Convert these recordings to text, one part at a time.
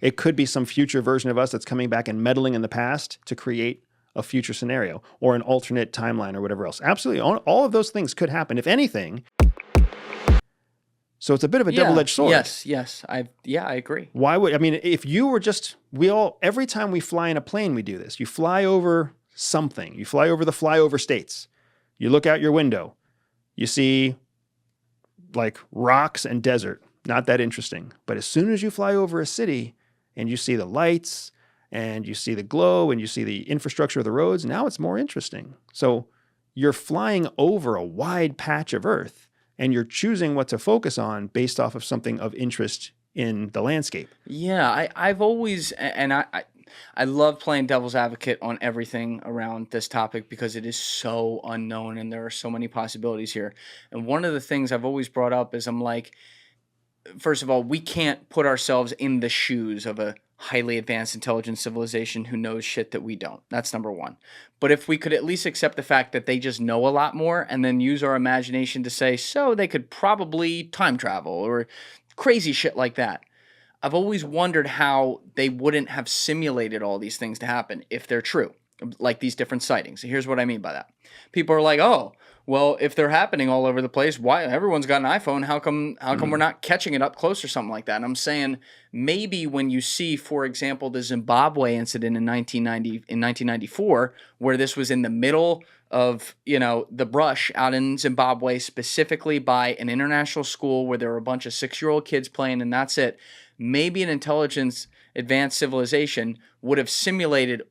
It could be some future version of us that's coming back and meddling in the past to create a future scenario or an alternate timeline or whatever else. Absolutely. All of those things could happen, if anything. So it's a bit of a double-edged sword. Yes. I agree. Why would, I mean, if you were just, every time we fly in a plane, we do this. You fly over something. You fly over the flyover states. You look out your window. You see like rocks and desert. Not that interesting. But as soon as you fly over a city and you see the lights and you see the glow and you see the infrastructure of the roads, now it's more interesting. So you're flying over a wide patch of Earth and you're choosing what to focus on based off of something of interest in the landscape. Yeah, I've always, and I love playing devil's advocate on everything around this topic because it is so unknown and there are so many possibilities here. And one of the things I've always brought up is I'm like, first of all, we can't put ourselves in the shoes of a highly advanced intelligent civilization who knows shit that we don't. That's number one. But if we could at least accept the fact that they just know a lot more and then use our imagination to say, so they could probably time travel or crazy shit like that. I've always wondered how they wouldn't have simulated all these things to happen if they're true, like these different sightings. Here's what I mean by that. People are like, oh, well, if they're happening all over the place, why everyone's got an iPhone? How come we're not catching it up close or something like that? And I'm saying maybe when you see, for example, the Zimbabwe incident in 1994, where this was in the middle of, the brush out in Zimbabwe, specifically by an international school where there were a bunch of 6-year-old kids playing, and that's it. Maybe an intelligence advanced civilization would have simulated,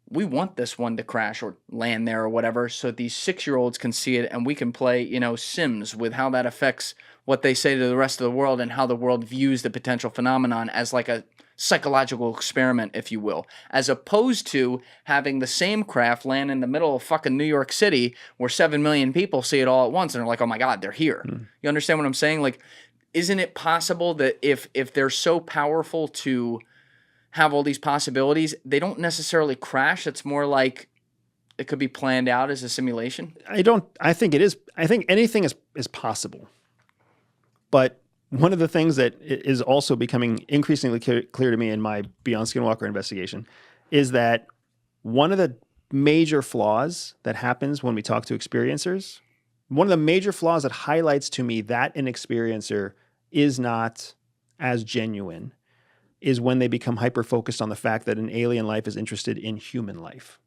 we want this one to crash or land there or whatever so these 6-year-olds can see it and we can play, Sims with how that affects what they say to the rest of the world and how the world views the potential phenomenon as like a psychological experiment, if you will, as opposed to having the same craft land in the middle of fucking New York City where 7 million people see it all at once and are like, oh my God, they're here. You understand what I'm saying? Like, isn't it possible that if they're so powerful to have all these possibilities, they don't necessarily crash? It's more like it could be planned out as a simulation. I think it is. I think anything is possible. But one of the things that is also becoming increasingly clear to me in my Beyond Skinwalker investigation is that one of the major flaws that happens when we talk to experiencers, one of the major flaws that highlights to me that an experiencer is not as genuine is when they become hyper-focused on the fact that an alien life is interested in human life.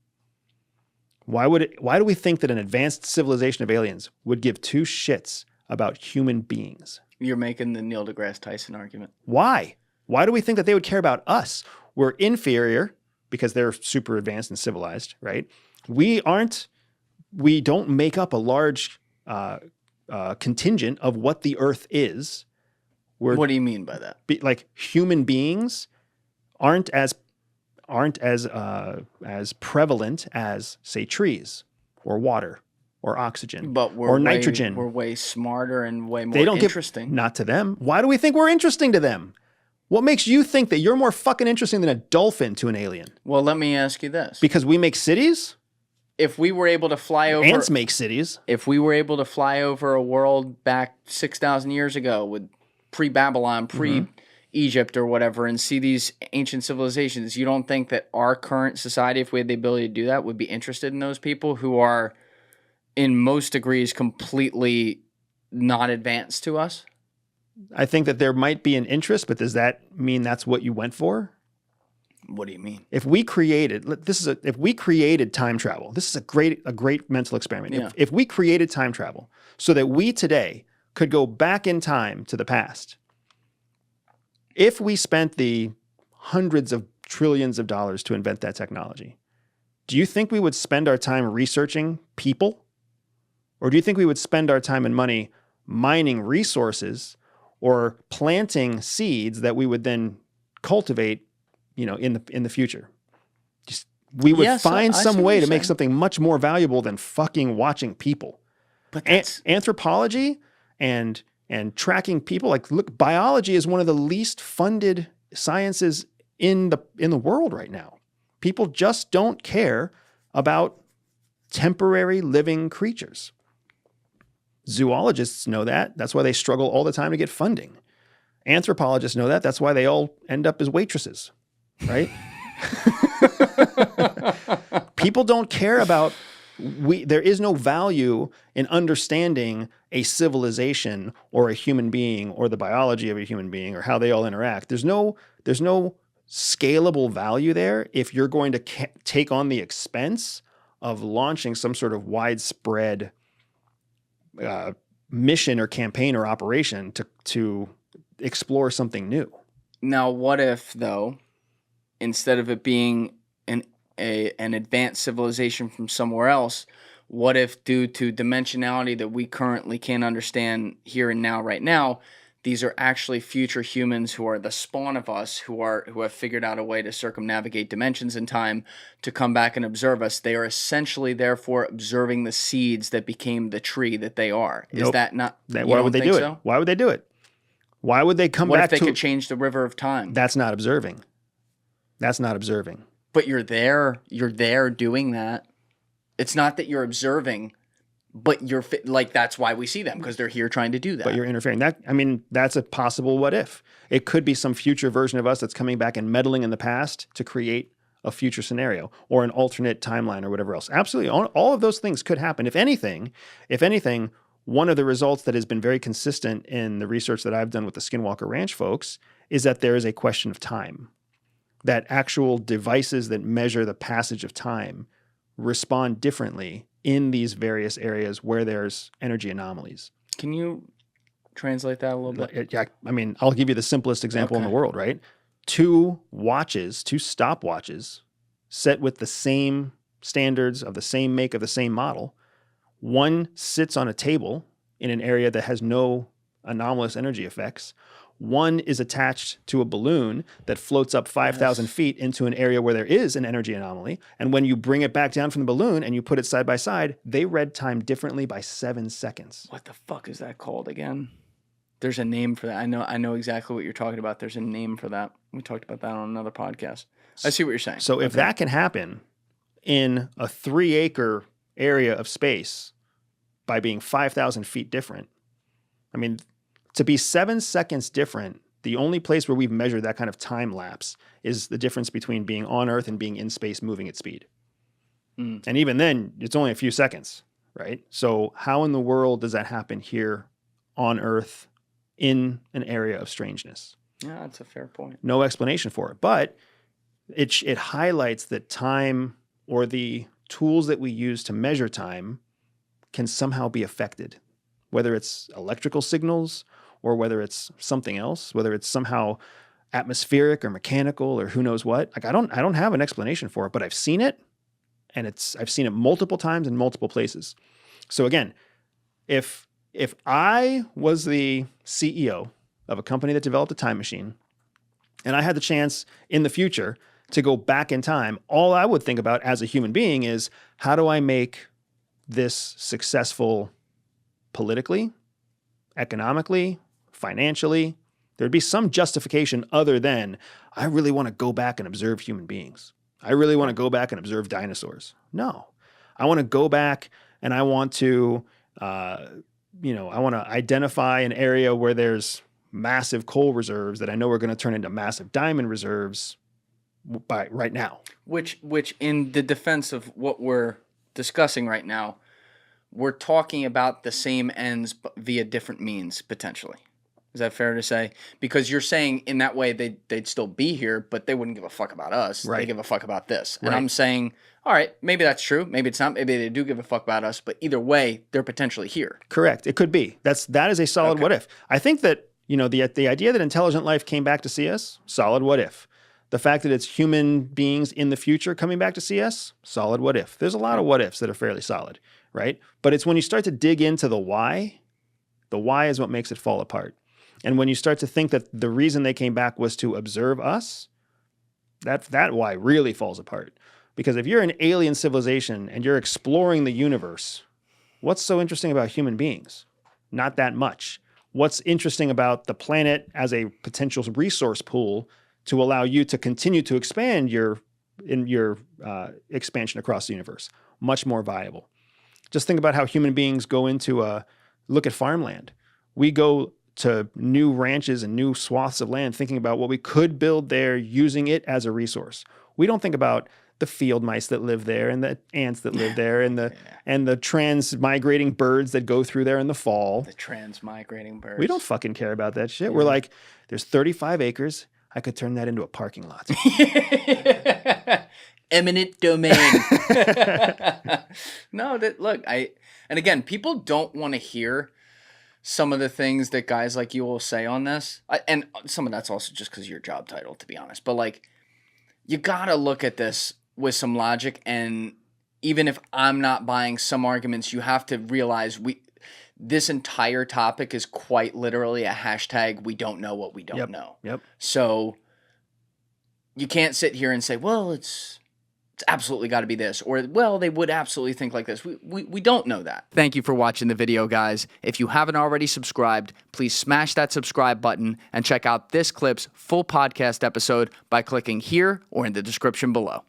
Why do we think that an advanced civilization of aliens would give two shits about human beings? You're making the Neil deGrasse Tyson argument. Why? Why do we think that they would care about us? We're inferior because they're super advanced and civilized, right? We don't make up a large contingent of what the Earth is. What do you mean by that? Like human beings aren't as prevalent as, say, trees or water or oxygen or nitrogen. We're way smarter and way more interesting. Not to them. Why do we think we're interesting to them? What makes you think that you're more fucking interesting than a dolphin to an alien? Well, let me ask you this. Because we make cities? If we were able to fly over... Ants make cities. If we were able to fly over a world back 6,000 years ago with pre-Babylon, pre-Egypt or whatever, and see these ancient civilizations, you don't think that our current society, if we had the ability to do that, would be interested in those people who are, in most degrees, completely not advanced to us? I think that there might be an interest, but does that mean that's what you went for? What do you mean? If we created time travel, this is a great mental experiment. Yeah. If we created time travel so that we today could go back in time to the past, if we spent the hundreds of trillions of dollars to invent that technology, do you think we would spend our time researching people? Or do you think we would spend our time and money mining resources or planting seeds that we would then cultivate, in the future? We would find some way to make something much more valuable than fucking watching people. But that's... Anthropology and tracking people, look, biology is one of the least funded sciences in the world right now. People just don't care about temporary living creatures. Zoologists know that. That's why they struggle all the time to get funding. Anthropologists know that. That's why they all end up as waitresses, right? People don't care about there is no value in understanding a civilization or a human being or the biology of a human being or how they all interact. There's no scalable value there if you're going to take on the expense of launching some sort of widespread mission or campaign or operation to explore something new. Now, what if, though, instead of it being an advanced civilization from somewhere else, what if due to dimensionality that we currently can't understand here and now, right now, these are actually future humans who are the spawn of us, who have figured out a way to circumnavigate dimensions and time to come back and observe us. They are essentially, therefore, observing the seeds that became the tree that they are. Is that not? Why would they do it? So? Why would they do it? Why would they come back? What if they could change the river of time? That's not observing. That's not observing. But you're there doing that. It's not that you're observing, but that's why we see them, because they're here trying to do that. But you're interfering. That's a possible what if. It could be some future version of us that's coming back and meddling in the past to create a future scenario or an alternate timeline or whatever else. Absolutely. All of those things could happen. If anything, one of the results that has been very consistent in the research that I've done with the Skinwalker Ranch folks is that there is a question of time. That actual devices that measure the passage of time respond differently in these various areas where there's energy anomalies. Can you translate that a little bit? Yeah, I'll give you the simplest example in the world, right? Two stopwatches set with the same standards of the same make of the same model. One sits on a table in an area that has no anomalous energy effects. One is attached to a balloon that floats up 5,000 feet into an area where there is an energy anomaly. And when you bring it back down from the balloon and you put it side by side, they read time differently by 7 seconds. What the fuck is that called again? There's a name for that. I know exactly what you're talking about. There's a name for that. We talked about that on another podcast. I see what you're saying. So if that can happen in a 3-acre area of space by being 5,000 feet different, to be 7 seconds different, the only place where we've measured that kind of time lapse is the difference between being on Earth and being in space moving at speed. And even then, it's only a few seconds, right? So how in the world does that happen here on Earth in an area of strangeness? Yeah, that's a fair point. No explanation for it. But it highlights that time, or the tools that we use to measure time, can somehow be affected, whether it's electrical signals or whether it's something else, whether it's somehow atmospheric or mechanical or who knows what. I don't have an explanation for it, but I've seen it, and I've seen it multiple times in multiple places. So again, if I was the CEO of a company that developed a time machine, and I had the chance in the future to go back in time, all I would think about as a human being is, how do I make this successful politically, economically, financially? There'd be some justification other than, I really want to go back and observe human beings. I really want to go back and observe dinosaurs. No, I want to go back and I want to, I want to identify an area where there's massive coal reserves that I know are going to turn into massive diamond reserves by right now. Which in the defense of what we're discussing right now, we're talking about the same ends via different means, potentially. Is that fair to say? Because you're saying in that way they'd still be here, but they wouldn't give a fuck about us. Right. They give a fuck about this. And Right. I'm saying, all right, maybe that's true. Maybe it's not. Maybe they do give a fuck about us. But either way, they're potentially here. Correct. It could be. That is a solid what if. I think that, the idea that intelligent life came back to see us, solid what if. The fact that it's human beings in the future coming back to see us, solid what if. There's a lot of what ifs that are fairly solid, right? But it's when you start to dig into the why is what makes it fall apart. And when you start to think that the reason they came back was to observe us, that why really falls apart. Because if you're an alien civilization and you're exploring the universe, what's so interesting about human beings? Not that much. What's interesting about the planet as a potential resource pool to allow you to continue to expand your expansion across the universe? Much more viable. Just think about how human beings go into look at farmland. We go to new ranches and new swaths of land, thinking about what we could build there, using it as a resource. We don't think about the field mice that live there and the ants that live there and the transmigrating birds that go through there in the fall. The transmigrating birds. We don't fucking care about that shit. We're like, there's 35 acres. I could turn that into a parking lot. Eminent domain. No, look, and again, people don't want to hear some of the things that guys like you will say on this. And some of that's also just because of your job title, to be honest. But like, you gotta look at this with some logic, and even if I'm not buying some arguments, you have to realize this entire topic is quite literally a hashtag we don't know what we don't know. Yep. So you can't sit here and say, well, it's absolutely got to be this, or, well, they would absolutely think like this. We don't know that. Thank you for watching the video, guys. If you haven't already subscribed, please smash that subscribe button and check out this clip's full podcast episode by clicking here or in the description below.